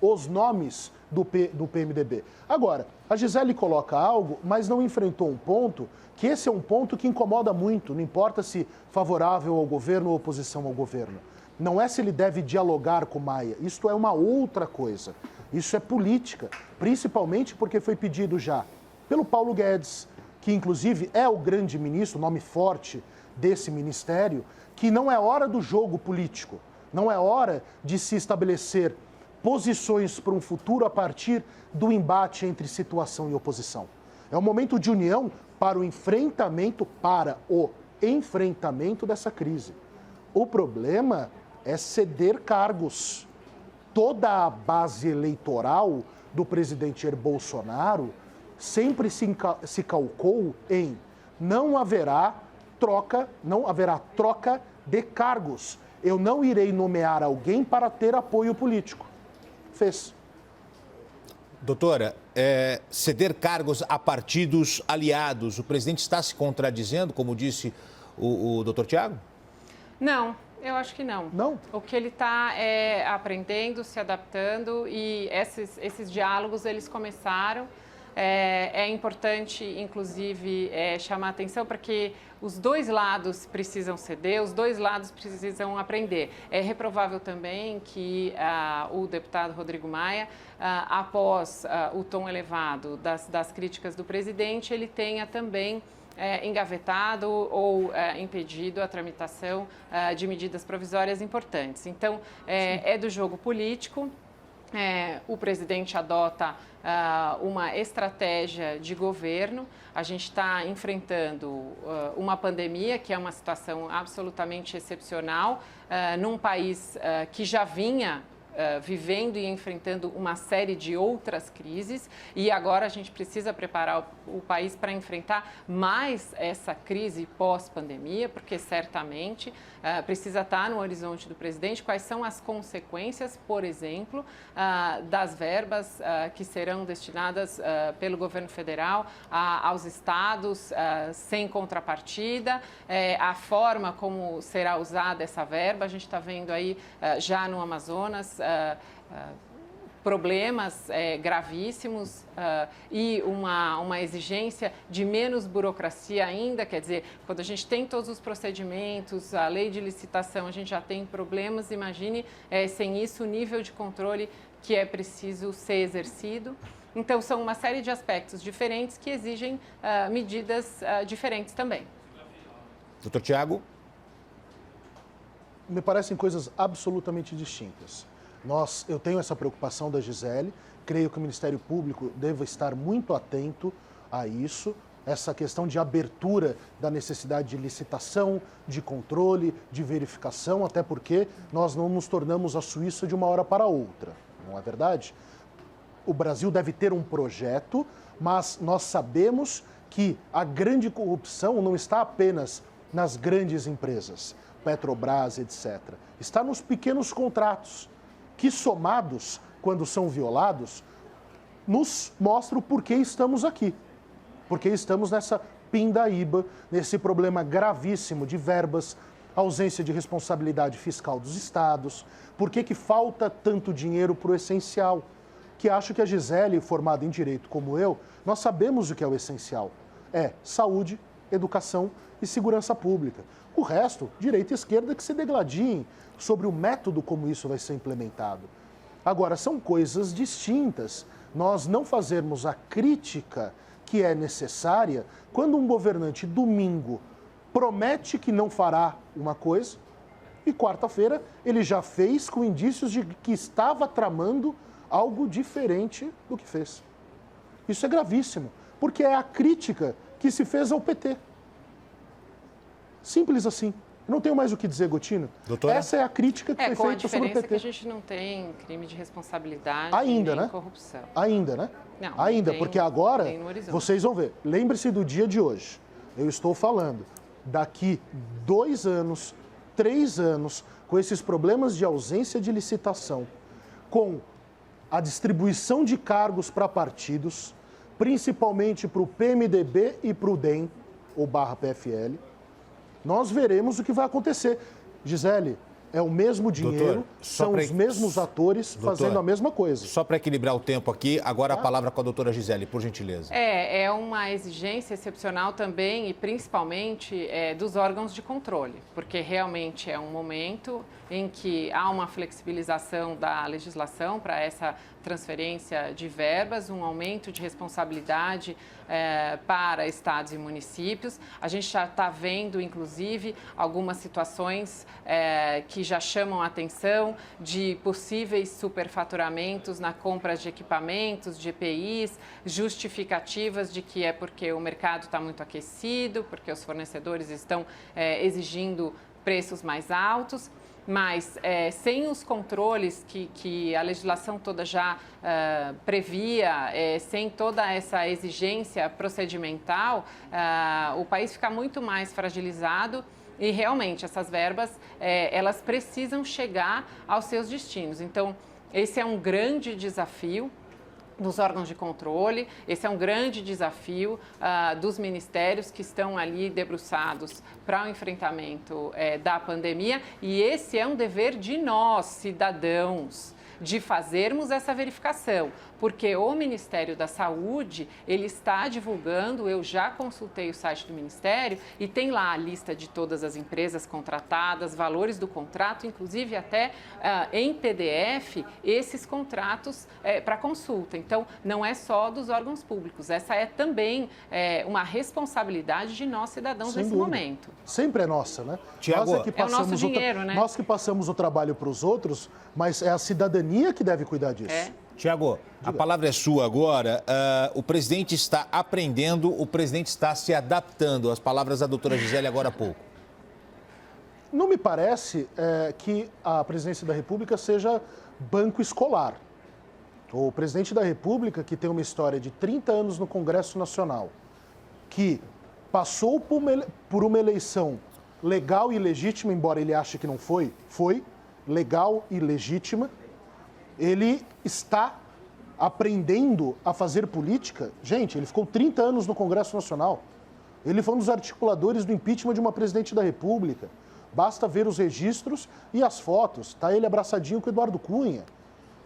os nomes do PMDB. Agora, a Gisele coloca algo, mas não enfrentou um ponto, que esse é um ponto que incomoda muito, não importa se favorável ao governo ou oposição ao governo. Não é se ele deve dialogar com Maia, isto é uma outra coisa. Isso é política, principalmente porque foi pedido já pelo Paulo Guedes, que inclusive é o grande ministro, nome forte desse ministério, que não é hora do jogo político, não é hora de se estabelecer posições para um futuro a partir do embate entre situação e oposição. É um momento de união para o enfrentamento dessa crise. O problema é ceder cargos. Toda a base eleitoral do presidente Jair Bolsonaro sempre se calcou em não haverá troca de cargos. Eu não irei nomear alguém para ter apoio político. Fez. Doutora, ceder cargos a partidos aliados, o presidente está se contradizendo, como disse o doutor Tiago? Não. Eu acho que não. Não? O que ele está aprendendo, se adaptando e esses diálogos, eles começaram. É importante, inclusive, chamar atenção para que os dois lados precisam ceder, os dois lados precisam aprender. É reprovável também que o deputado Rodrigo Maia, após o tom elevado das críticas do presidente, ele tenha também engavetado ou impedido a tramitação de medidas provisórias importantes. Então, é do jogo político. O presidente adota uma estratégia de governo. A gente está enfrentando uma pandemia, que é uma situação absolutamente excepcional, num país que já vinha vivendo e enfrentando uma série de outras crises e agora a gente precisa preparar o país para enfrentar mais essa crise pós-pandemia, porque certamente precisa estar no horizonte do presidente quais são as consequências, por exemplo, das verbas que serão destinadas pelo governo federal aos estados sem contrapartida, a forma como será usada essa verba. A gente está vendo aí já no Amazonas problemas gravíssimos e uma exigência de menos burocracia ainda, quer dizer, quando a gente tem todos os procedimentos, a lei de licitação, a gente já tem problemas, imagine sem isso o nível de controle que é preciso ser exercido. Então, são uma série de aspectos diferentes que exigem medidas diferentes também. Doutor Tiago? Me parecem coisas absolutamente distintas. Eu tenho essa preocupação da Gisele, creio que o Ministério Público deva estar muito atento a isso, essa questão de abertura da necessidade de licitação, de controle, de verificação, até porque nós não nos tornamos a Suíça de uma hora para outra, não é verdade? O Brasil deve ter um projeto, mas nós sabemos que a grande corrupção não está apenas nas grandes empresas, Petrobras, etc. Está nos pequenos contratos, que somados, quando são violados, nos mostram por que estamos aqui. Porque estamos nessa pindaíba, nesse problema gravíssimo de verbas, ausência de responsabilidade fiscal dos estados, por que falta tanto dinheiro para o essencial. Que acho que a Gisele, formada em Direito como eu, nós sabemos o que é o essencial. É saúde, educação e segurança pública. O resto, direita e esquerda, que se degladiem sobre o método como isso vai ser implementado. Agora, são coisas distintas. Nós não fazermos a crítica que é necessária quando um governante, domingo, promete que não fará uma coisa e quarta-feira ele já fez com indícios de que estava tramando algo diferente do que fez. Isso é gravíssimo, porque é a crítica que se fez ao PT. Simples assim. Não tenho mais o que dizer, Gotino. Doutora? Essa é a crítica que foi feita sobre o PT. Com a diferença que a gente não tem crime de responsabilidade ainda, nem né? corrupção. Ainda, né? Não, ainda, tem, porque agora vocês vão ver. Lembre-se do dia de hoje. Eu estou falando, daqui 2 anos, 3 anos, com esses problemas de ausência de licitação, com a distribuição de cargos para partidos, principalmente para o PMDB e para o DEM, ou /PFL, nós veremos o que vai acontecer. Gisele, é o mesmo dinheiro, são os mesmos atores fazendo a mesma coisa. Só para equilibrar o tempo aqui, agora a palavra com a doutora Gisele, por gentileza. É uma exigência excepcional também e principalmente dos órgãos de controle, porque realmente é um momento em que há uma flexibilização da legislação para essa transferência de verbas, um aumento de responsabilidade para estados e municípios. A gente já está vendo, inclusive, algumas situações que já chamam a atenção de possíveis superfaturamentos na compra de equipamentos, de EPIs, justificativas de que é porque o mercado está muito aquecido, porque os fornecedores estão exigindo preços mais altos. Mas sem os controles que a legislação toda já previa, sem toda essa exigência procedimental, o país fica muito mais fragilizado e realmente essas verbas elas precisam chegar aos seus destinos. Então, esse é um grande desafio dos órgãos de controle, esse é um grande desafio dos ministérios que estão ali debruçados para o enfrentamento da pandemia e esse é um dever de nós, cidadãos, de fazermos essa verificação, porque o Ministério da Saúde, ele está divulgando, eu já consultei o site do Ministério e tem lá a lista de todas as empresas contratadas, valores do contrato, inclusive até em PDF, esses contratos para consulta. Então, não é só dos órgãos públicos, essa é também uma responsabilidade de nós cidadãos nesse momento. Sempre é nossa, né? Tiago, nós é que o nosso dinheiro, né? Nós que passamos o trabalho para os outros, mas é a cidadania que deve cuidar disso. Tiago, a palavra é sua agora. O presidente está aprendendo, o presidente está se adaptando. As palavras da doutora Gisele agora há pouco. Não me parece que a presidência da República seja banco escolar. O presidente da República, que tem uma história de 30 anos no Congresso Nacional, que passou por uma eleição legal e legítima, embora ele ache que não foi legal e legítima, ele está aprendendo a fazer política. Gente, ele ficou 30 anos no Congresso Nacional. Ele foi um dos articuladores do impeachment de uma presidente da República. Basta ver os registros e as fotos. Está ele abraçadinho com o Eduardo Cunha.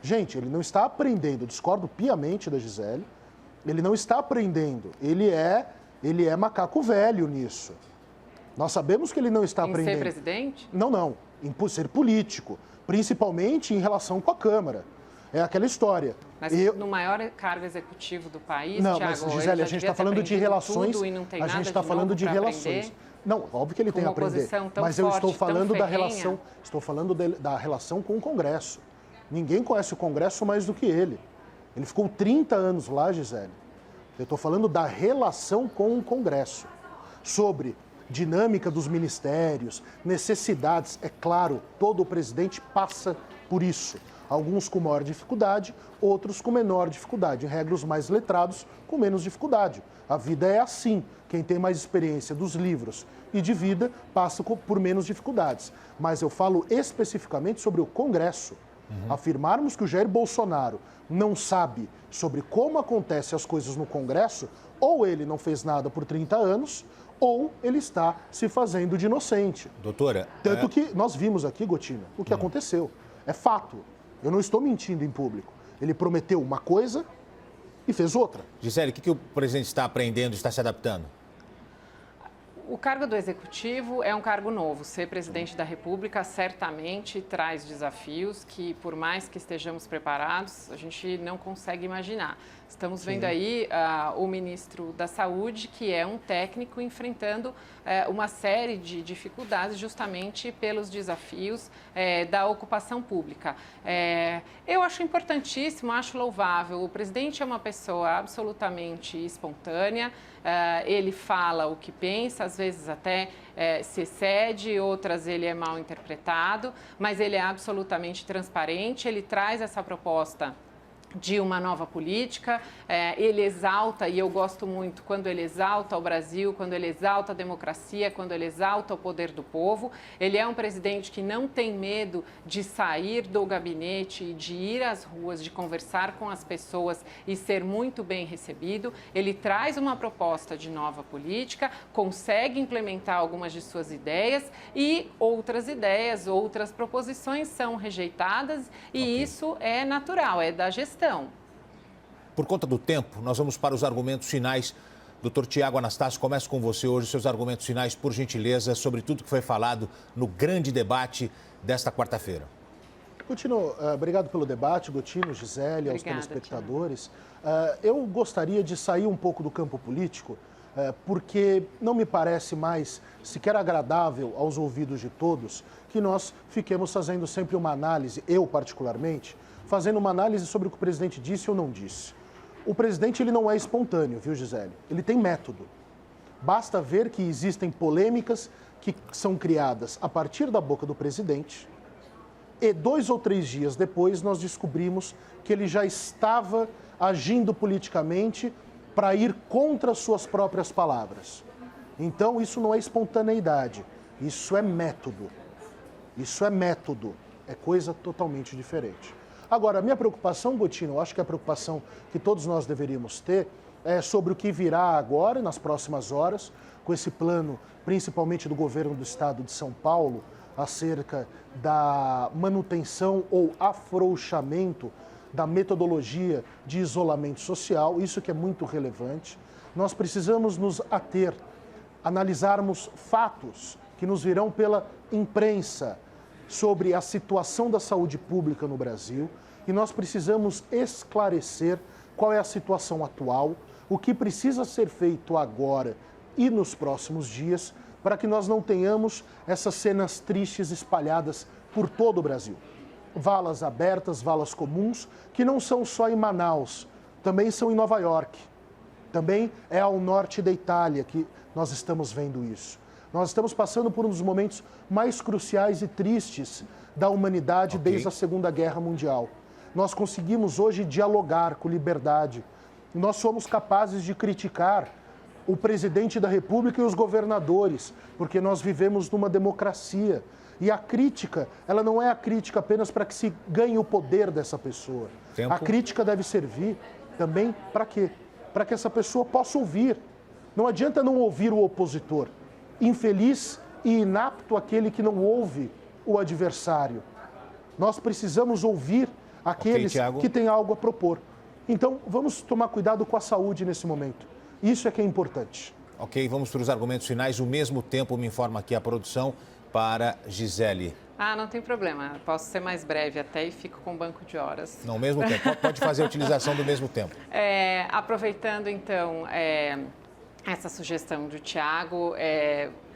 Gente, ele não está aprendendo, eu discordo piamente da Gisele, ele não está aprendendo, ele é macaco velho nisso. Nós sabemos que ele não está aprendendo. Em ser presidente? Não, em ser político, principalmente em relação com a Câmara. É aquela história. Mas no maior cargo executivo do país, não, Thiago, mas Gisele, a gente está falando de relações. A gente está falando de relações. Não, óbvio que ele tem a aprender. Mas eu estou falando da relação. Estou falando da relação com o Congresso. Ninguém conhece o Congresso mais do que ele. Ele ficou 30 anos lá, Gisele. Eu estou falando da relação com o Congresso. Sobre dinâmica dos ministérios, necessidades. É claro, todo presidente passa por isso. Alguns com maior dificuldade, outros com menor dificuldade. Em regra, os mais letrados com menos dificuldade. A vida é assim. Quem tem mais experiência dos livros e de vida passa por menos dificuldades. Mas eu falo especificamente sobre o Congresso. Afirmarmos que o Jair Bolsonaro não sabe sobre como acontecem as coisas no Congresso, ou ele não fez nada por 30 anos, ou ele está se fazendo de inocente. Doutora... Tanto que nós vimos aqui, Gotino, o que aconteceu. É fato. Eu não estou mentindo em público. Ele prometeu uma coisa e fez outra. Gisele, o que o presidente está aprendendo, está se adaptando? O cargo do Executivo é um cargo novo. Ser presidente da República certamente traz desafios que, por mais que estejamos preparados, a gente não consegue imaginar. Estamos vendo aí o ministro da Saúde, que é um técnico enfrentando uma série de dificuldades justamente pelos desafios da ocupação pública. Eu acho importantíssimo, acho louvável. O presidente é uma pessoa absolutamente espontânea, ele fala o que pensa, às vezes até se excede, outras ele é mal interpretado, mas ele é absolutamente transparente, ele traz essa proposta de uma nova política, ele exalta, e eu gosto muito quando ele exalta o Brasil, quando ele exalta a democracia, quando ele exalta o poder do povo. Ele é um presidente que não tem medo de sair do gabinete, de ir às ruas, de conversar com as pessoas e ser muito bem recebido. Ele traz uma proposta de nova política, consegue implementar algumas de suas ideias e outras proposições são rejeitadas e isso é natural, é da gestão. Por conta do tempo, nós vamos para os argumentos finais. Doutor Tiago Anastácio, começo com você hoje, seus argumentos finais, por gentileza, sobre tudo que foi falado no grande debate desta quarta-feira. Gotino, obrigado pelo debate, Gotino, Gisele, aos telespectadores. Eu gostaria de sair um pouco do campo político, porque não me parece mais sequer agradável aos ouvidos de todos que nós fiquemos fazendo sempre uma análise, eu particularmente, fazendo uma análise sobre o que o presidente disse ou não disse. O presidente ele não é espontâneo, viu, Gisele? Ele tem método. Basta ver que existem polêmicas que são criadas a partir da boca do presidente e 2 ou 3 dias depois nós descobrimos que ele já estava agindo politicamente para ir contra suas próprias palavras. Então isso não é espontaneidade, isso é método. Isso é método, é coisa totalmente diferente. Agora, a minha preocupação, Gotino, eu acho que a preocupação que todos nós deveríamos ter é sobre o que virá agora, nas próximas horas, com esse plano, principalmente do governo do estado de São Paulo, acerca da manutenção ou afrouxamento da metodologia de isolamento social, isso que é muito relevante. Nós precisamos nos ater, analisarmos fatos que nos virão pela imprensa, sobre a situação da saúde pública no Brasil e nós precisamos esclarecer qual é a situação atual, o que precisa ser feito agora e nos próximos dias para que nós não tenhamos essas cenas tristes espalhadas por todo o Brasil. Valas abertas, valas comuns, que não são só em Manaus, também são em Nova York, também é ao norte da Itália que nós estamos vendo isso. Nós estamos passando por um dos momentos mais cruciais e tristes da humanidade desde a Segunda Guerra Mundial. Nós conseguimos hoje dialogar com liberdade. Nós somos capazes de criticar o presidente da República e os governadores, porque nós vivemos numa democracia. E a crítica, ela não é a crítica apenas para que se ganhe o poder dessa pessoa. A crítica deve servir também para quê? Para que essa pessoa possa ouvir. Não adianta não ouvir o opositor. Infeliz e inapto aquele que não ouve o adversário. Nós precisamos ouvir aqueles Thiago. que têm algo a propor. Então, vamos tomar cuidado com a saúde nesse momento. Isso é que é importante. Ok, vamos para os argumentos finais. Ao mesmo tempo, me informa aqui a produção para Gisele. Não tem problema. Posso ser mais breve até e fico com banco de horas. Não, ao mesmo tempo. Pode fazer a utilização do mesmo tempo. Aproveitando, então, essa sugestão do Thiago,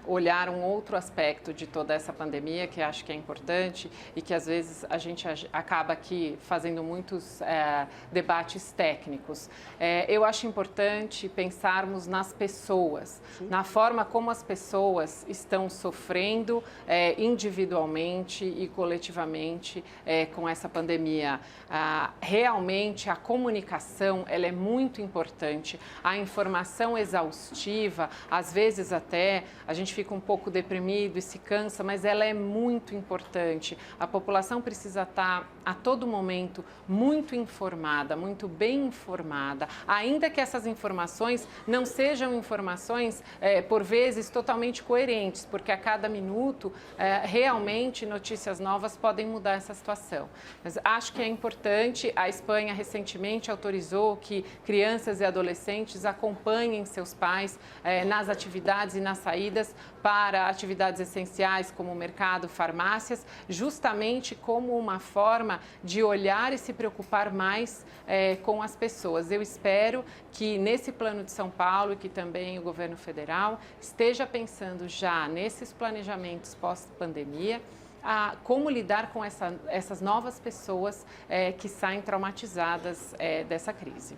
olhar um outro aspecto de toda essa pandemia que acho que é importante e que às vezes a gente acaba aqui fazendo muitos debates técnicos. Eu acho importante pensarmos nas pessoas, na forma como as pessoas estão sofrendo individualmente e coletivamente com essa pandemia. Realmente a comunicação ela é muito importante, a informação exaustiva, às vezes até a gente fica um pouco deprimido e se cansa, mas ela é muito importante. A população precisa estar a todo momento muito informada, muito bem informada, ainda que essas informações não sejam informações, por vezes, totalmente coerentes, porque a cada minuto, realmente, notícias novas podem mudar essa situação. Mas acho que é importante, a Espanha recentemente autorizou que crianças e adolescentes acompanhem seus pais nas atividades e nas saídas para atividades essenciais como mercado, farmácias, justamente como uma forma de olhar e se preocupar mais com as pessoas. Eu espero que nesse plano de São Paulo e que também o governo federal esteja pensando já nesses planejamentos pós-pandemia, como lidar com essas novas pessoas que saem traumatizadas dessa crise.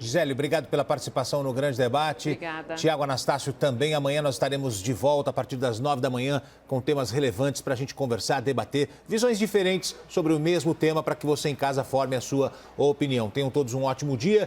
Gisele, obrigado pela participação no Grande Debate. Obrigada. Tiago Anastácio também. Amanhã nós estaremos de volta a partir das 9 da manhã com temas relevantes para a gente conversar, debater, visões diferentes sobre o mesmo tema para que você em casa forme a sua opinião. Tenham todos um ótimo dia.